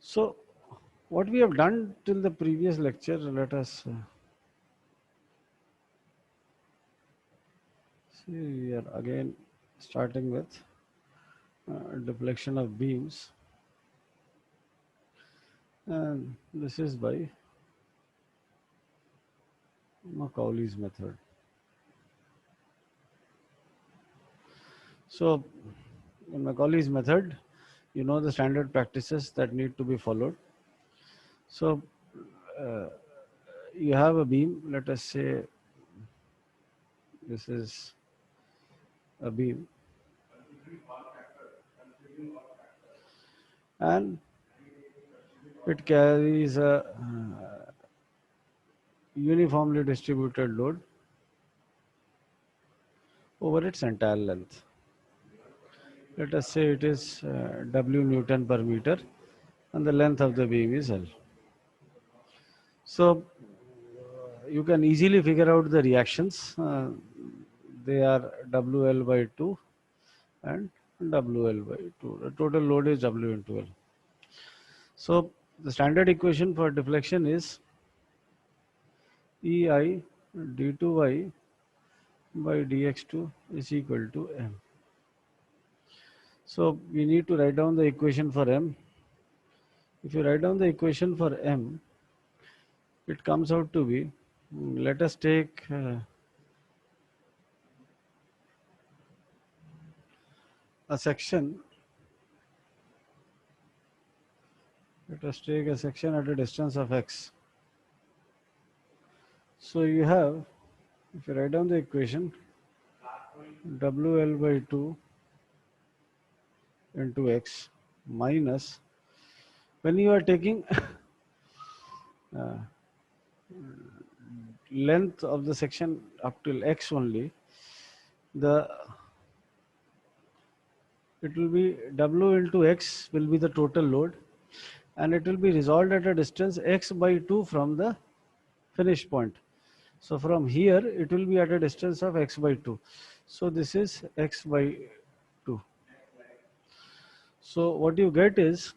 So what we have done till the previous lecture, let us see, we are again starting with deflection of beams, and this is by Macaulay's method. So in Macaulay's method, you know the standard practices that need to be followed. So uh, you have a beam, let us say this is a beam, and it carries a uniformly distributed load over its entire length. Let us say it is W Newton per meter, and the length of the beam is L. So you can easily figure out the reactions. They are WL by 2 and WL by 2. The total load is W into L. So the standard equation for deflection is EI d2y by dx2 is equal to m. So we need to write down the equation for m. If you write down the equation for m, it comes out to be, let us take a section, let us take a section at a distance of x. So you have, if you write down the equation, WL by 2 into x minus, when you are taking uh, length of the section up till x only, the it will be W into x will be the total load, and it will be resolved at a distance x by 2 from the finish point. So from here it will be at a distance of x by 2. So this is x by 2. So what you get is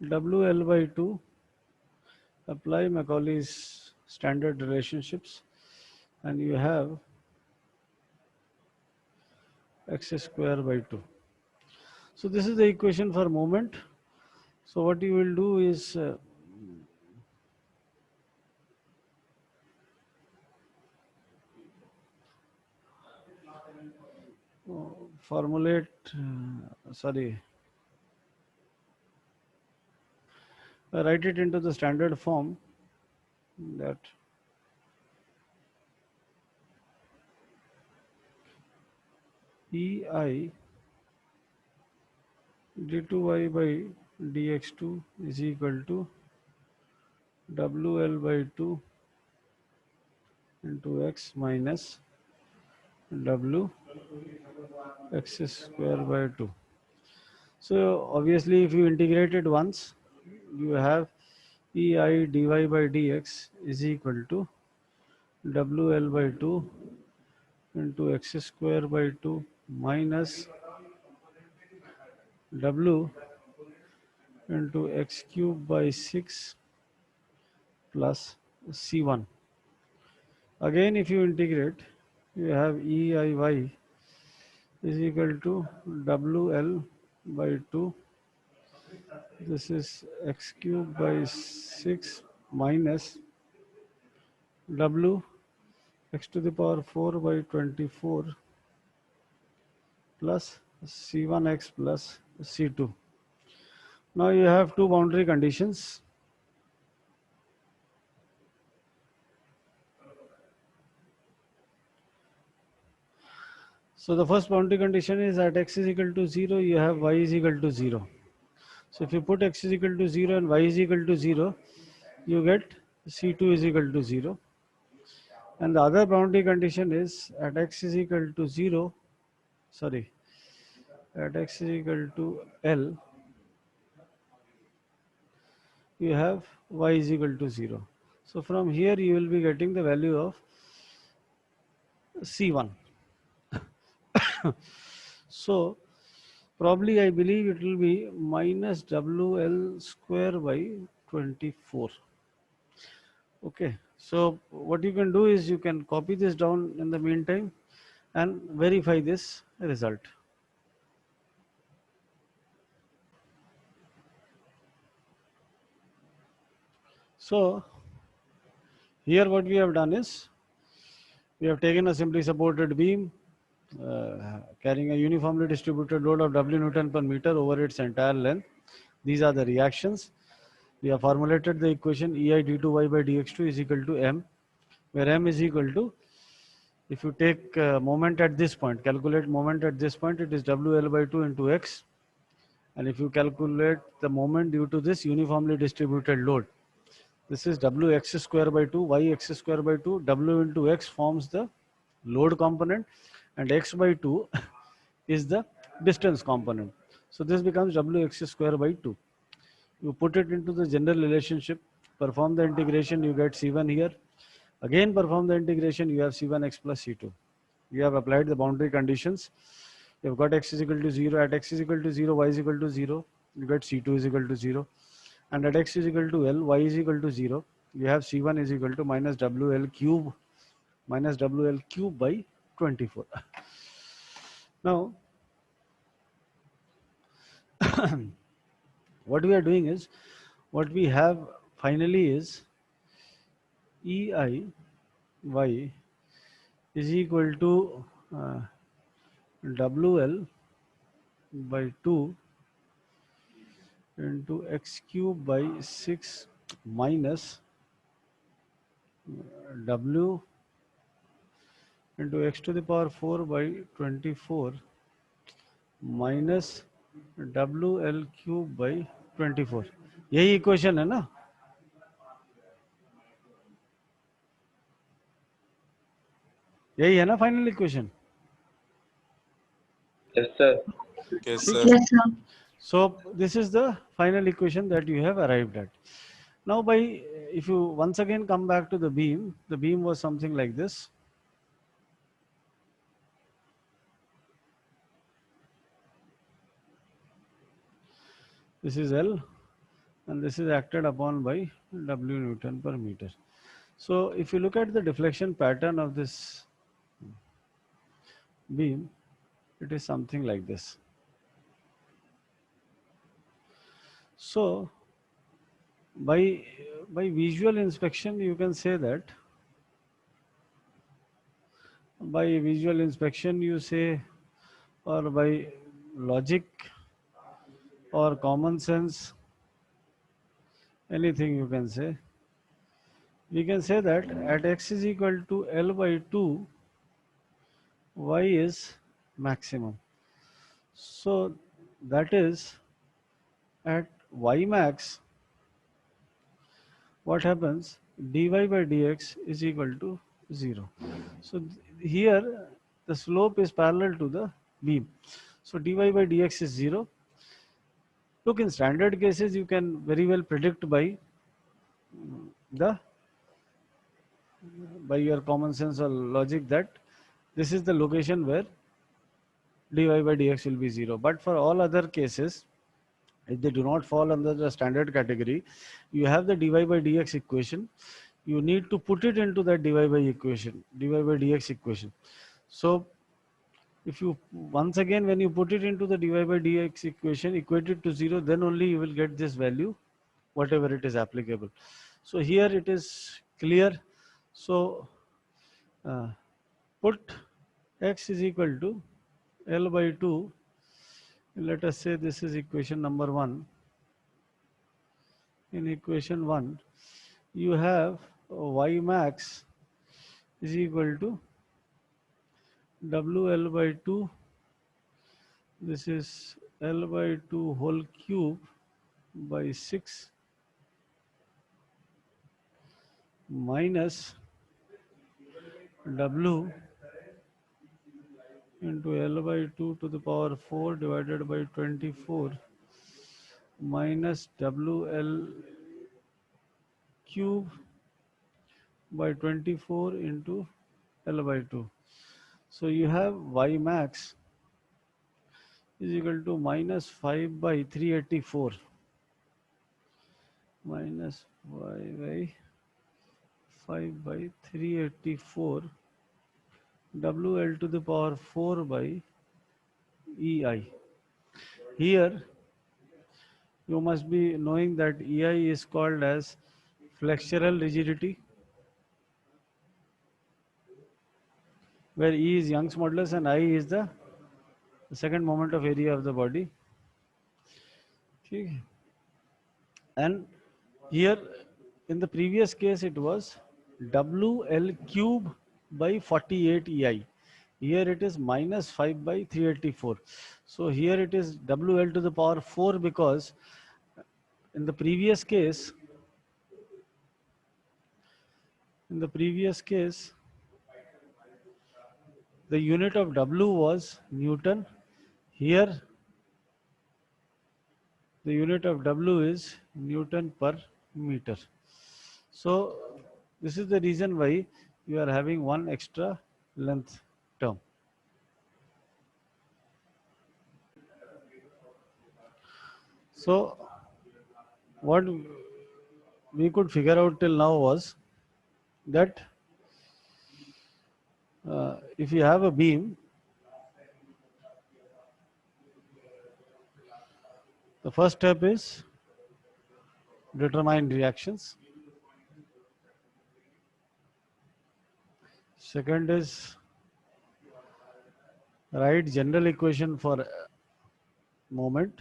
WL by 2, apply Macaulay's standard relationships, and you have x square by 2. So this is the equation for moment. So what you will do is formulate, write it into the standard form, that EI d2y by dx2 is equal to WL by 2 into x minus W x square by 2. So obviously if you integrate it once, you have EI dy by dx is equal to WL by 2 into x square by 2 minus W into x cube by 6 plus C1. Again, if you integrate, you have EIY is equal to WL by 2. This is x cube by 6 minus W x to the power 4 by 24 plus C1x plus C2. Now you have two boundary conditions. So the first boundary condition is at x is equal to 0, you have y is equal to 0. So if you put x is equal to 0 and y is equal to 0, you get C2 is equal to 0. And the other boundary condition is at x is equal to 0, sorry, at x is equal to L, you have y is equal to 0. So from here you will be getting the value of C1. So Probably I believe it will be minus WL square by 24. Okay, so what you can do is you can copy this down in the meantime and verify this result. So here what we have done is we have taken a simply supported beam carrying a uniformly distributed load of W Newton per meter over its entire length. These are the reactions. We have formulated the equation EI d2y by dx2 is equal to m, where m is equal to, if you take moment at this point, calculate moment at this point, it is WL by 2 into x. And if you calculate the moment due to this uniformly distributed load, this is Wx square by 2, yx square by 2, W into x forms the load component, and x by 2 is the distance component. So this becomes Wx square by 2. You put it into the general relationship, perform the integration, you get C1 here. Again perform the integration, you have C1x plus C2. You have applied the boundary conditions. You have got x is equal to 0. At x is equal to 0, y is equal to 0. You get C2 is equal to 0. And at x is equal to L, y is equal to 0. You have C1 is equal to minus WL cube by 24. Now, what we are doing is, what we have finally is EI y is equal to WL by 2 into x cube by 6 minus W into x to the power 4 by 24 minus WL cube by 24. यही equation है ना? यही है ना final equation? Yes, sir. Yes, ठीक sir. है. Yes, sir. So this is the final equation that you have arrived at. Now if you once again come back to the beam was something like this. This is L and this is acted upon by W Newton per meter. So if you look at the deflection pattern of this beam, it is something like this. So by visual inspection, you can say that by visual inspection, you say, or by logic or common sense, anything you can say, we can say that at x is equal to L by 2, y is maximum. So that is at y max, what happens? Dy by dx is equal to 0. So here the slope is parallel to the beam. So dy by dx is 0. Look, in standard cases, you can very well predict by the by your common sense or logic that this is the location where dy by dx will be 0. But for all other cases, if they do not fall under the standard category, you have the dy by dx equation. You need to put it into that dy by dx equation. So if you once again, when you put it into the dy by dx equation, equate it to 0, then only you will get this value, whatever it is applicable. So here it is clear. So put x is equal to L by 2. Let us say this is equation number 1. In equation 1, you have y max is equal to WL by 2. This is L by 2 whole cube by 6 minus W into L by 2 to the power 4 divided by 24 minus WL cube by 24 into L by 2. So you have y max is equal to minus 5 by 384 minus 5 by 384 WL to the power 4 by EI. Here you must be knowing that EI is called as flexural rigidity, where E is Young's modulus and I is the second moment of area of the body. Okay. And here in the previous case it was WL cube by 48 EI. Here it is minus 5 by 384. So here it is WL to the power 4 because in the previous case, the unit of W was Newton. Here the unit of W is Newton per meter. So this is the reason why you are having one extra length term. So what we could figure out till now was that if you have a beam, the first step is determine reactions. Second is write general equation for moment.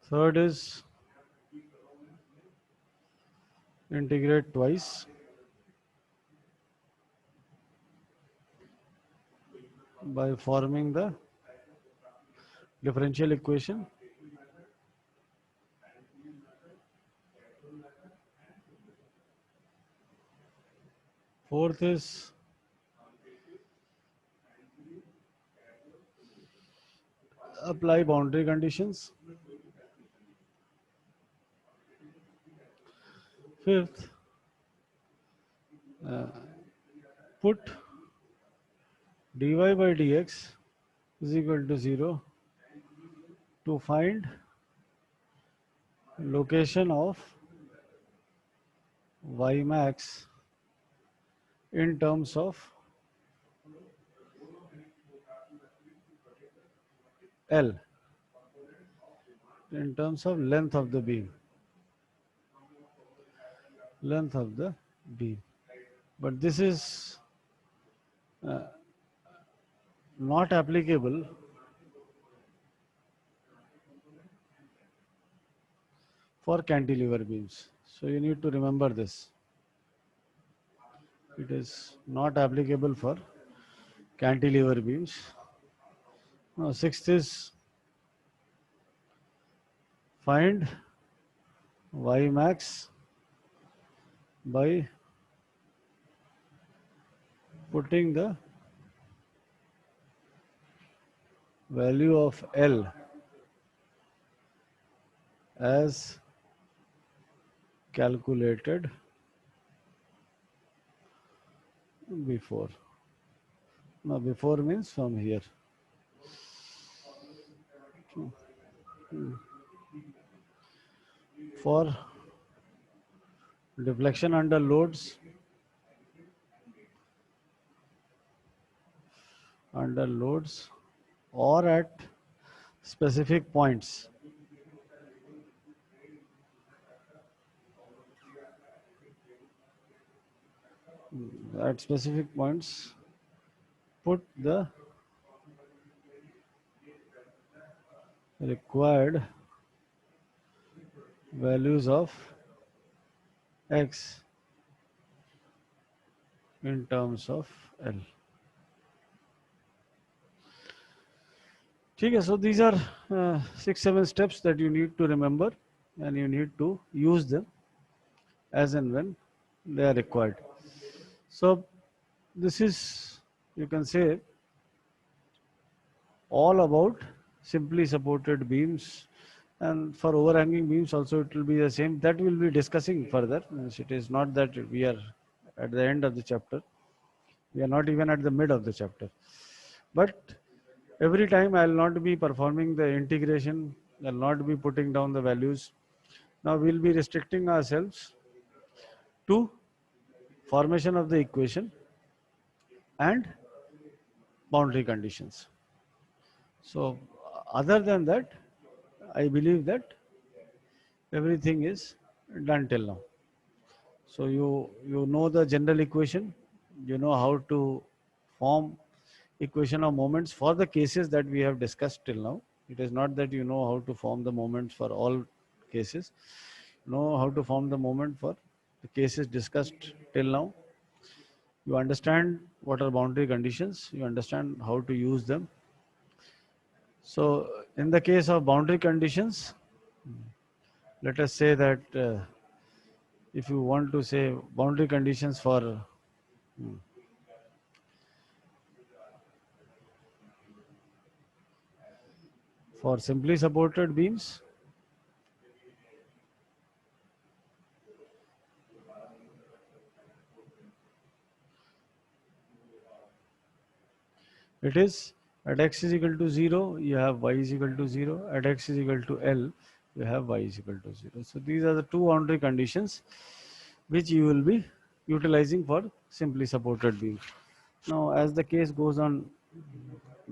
Third is integrate twice. By forming the differential equation. Fourth is apply boundary conditions. Fifth, put dy by dx is equal to 0 to find location of y max in terms of L, in terms of length of the beam. But this is not applicable for cantilever beams. So you need to remember this. It is not applicable for cantilever beams. Now, sixth is find y max by putting the value of L as calculated before. Now before means from here. For deflection under loads, or at specific points. At specific points, put the required values of x in terms of L. Okay, so these are 6-7 steps that you need to remember, and you need to use them as and when they are required. So this is, you can say, all about simply supported beams, and for overhanging beams also it will be the same. That we will be discussing further. It is not that we are at the end of the chapter. We are not even at the mid of the chapter. But every time I will not be performing the integration, I will not be putting down the values. Now we will be restricting ourselves to formation of the equation and boundary conditions. So other than that, I believe that everything is done till now. So you know the general equation, you know how to form equation of moments for the cases that we have discussed till now. It is not that you know how to form the moments for all cases. You know how to form the moment for the cases discussed till now. You understand what are boundary conditions, you understand how to use them. So in the case of boundary conditions, let us say that if you want to say boundary conditions for simply supported beams, it is at x is equal to 0, you have y is equal to 0. At x is equal to L, you have y is equal to 0. So these are the two boundary conditions which you will be utilizing for simply supported beams. Now, as the case goes on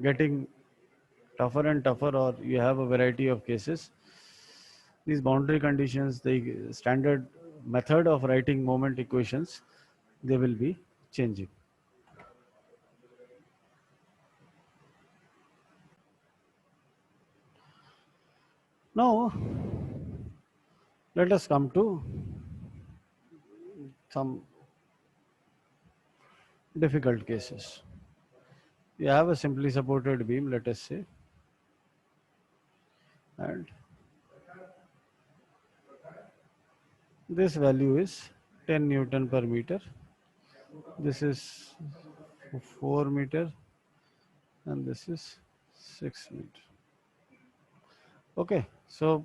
getting tougher and tougher, or you have a variety of cases, these boundary conditions, the standard method of writing moment equations, they will be changing. Now, let us come to some difficult cases. You have a simply supported beam, let us say, and this value is 10 Newton per meter. This is 4 meter and this is 6 meter. Okay, so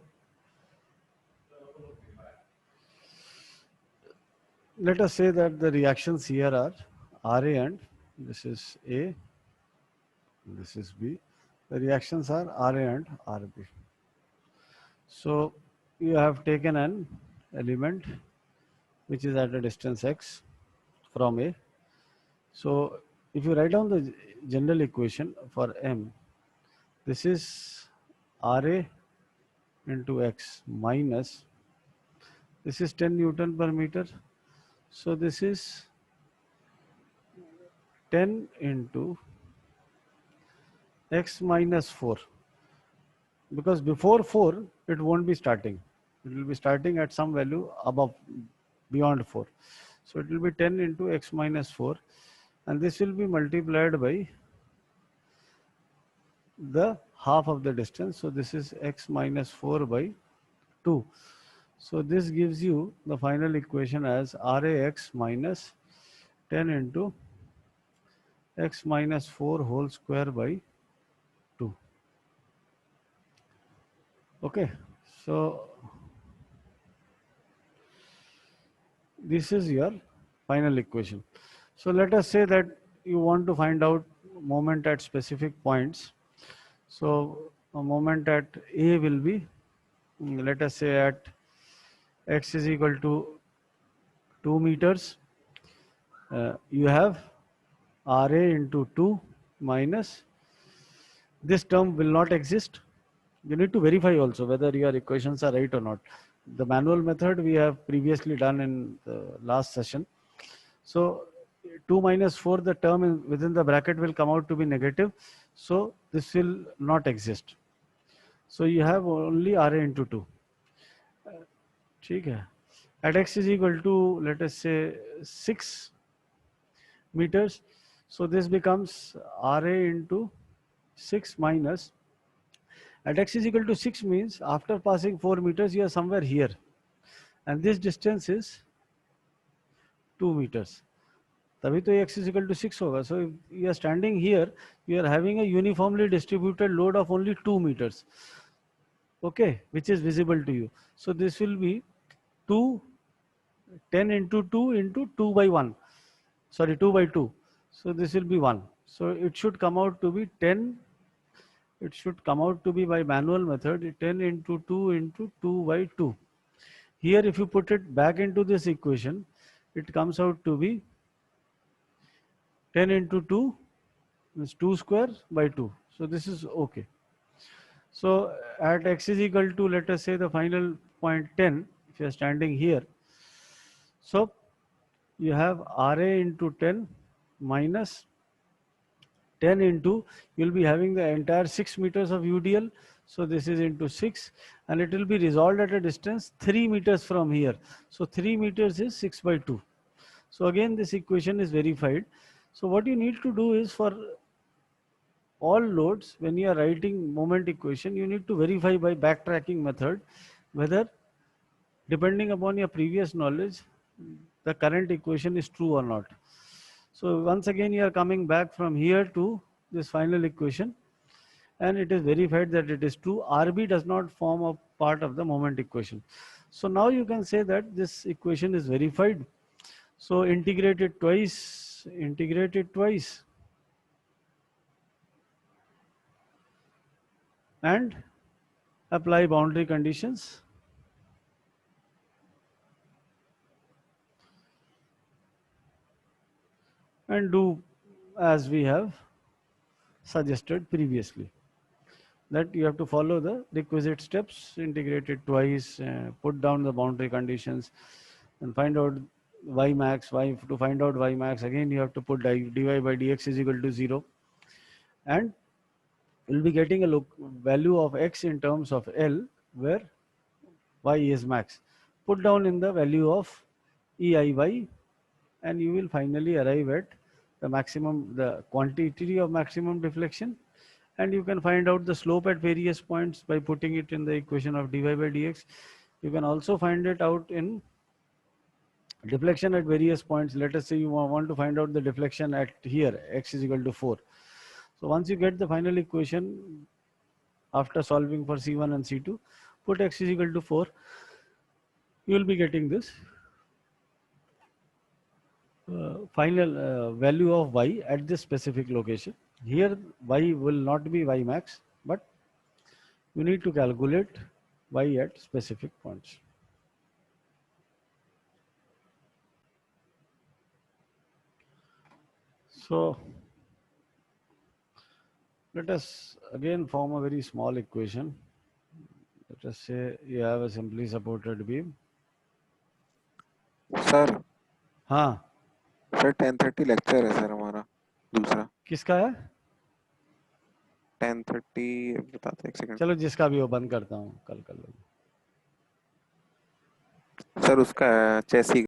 let us say that the reactions here are RA and this is A, this is B. The reactions are RA and RB. So you have taken an element which is at a distance x from A. So if you write down the general equation for M, this is RA into x minus, this is 10 Newton per meter. So this is 10 into x minus 4. Because before 4, it won't be starting. It will be starting at some value above, beyond 4. So it will be 10 into x minus 4. And this will be multiplied by the half of the distance. So this is x minus 4 by 2. So this gives you the final equation as RAX minus 10 into x minus 4 whole square by 2. Okay, so this is your final equation. So let us say that you want to find out moment at specific points. So a moment at A will be, let us say at x is equal to 2 meters. You have RA into 2 minus, this term will not exist. You need to verify also whether your equations are right or not. The manual method we have previously done in the last session. So 2 minus 4, the term within the bracket will come out to be negative. So this will not exist. So you have only RA into 2. Okay. At x is equal to, let us say, 6 meters. So this becomes RA into 6 minus, at x is equal to 6 means after passing 4 meters you are somewhere here, and this distance is 2 meters. तभी तो x is equal to 6 होगा. So if you are standing here, you are having a uniformly distributed load of only 2 meters. Okay, which is visible to you. So this will be 2, 10 into 2 into 2 by 1. sorry, 2 by 2. So this will be 1. So it should come out to be 10. It should come out to be by manual method 10 into 2 into 2 by 2. Here if you put it back into this equation, it comes out to be 10 into 2 is 2 square by 2. So this is okay. So at x is equal to, let us say, the final point 10, if you are standing here. So you have RA into 10 minus 10 into, you'll be having the entire 6 meters of UDL. So this is into 6, and it will be resolved at a distance 3 meters from here. So 3 meters is 6 by 2. So again, this equation is verified. So what you need to do is, for all loads, when you are writing moment equation, you need to verify by backtracking method whether, depending upon your previous knowledge, the current equation is true or not. So once again, you are coming back from here to this final equation, and it is verified that it is true. RB does not form a part of the moment equation. So now you can say that this equation is verified. So integrate it twice, and apply boundary conditions. And do as we have suggested previously, that you have to follow the requisite steps, integrate it twice, put down the boundary conditions, and find out y max. To find out y max, again you have to put dy by dx is equal to 0, and you'll be getting a value of x in terms of L, where y is max. Put down in the value of EIY, and you will finally arrive at the maximum, the quantity of maximum deflection. And you can find out the slope at various points by putting it in the equation of dy by dx. You can also find it out in deflection at various points. Let us say you want to find out the deflection at here, x is equal to 4. So once you get the final equation, after solving for C1 and C2, put x is equal to 4, you will be getting this final value of y at this specific location. Here y will not be y max, but you need to calculate y at specific points. So let us again form a very small equation. Let us say you have a simply supported beam. Sir हाँ, sir 10:30 lecture है sir हमारा दूसरा. किसका है? 10:30 बताते एक second. चलो जिसका भी हो, बंद करता हूँ, कल कर लो. सर उसका है चेसी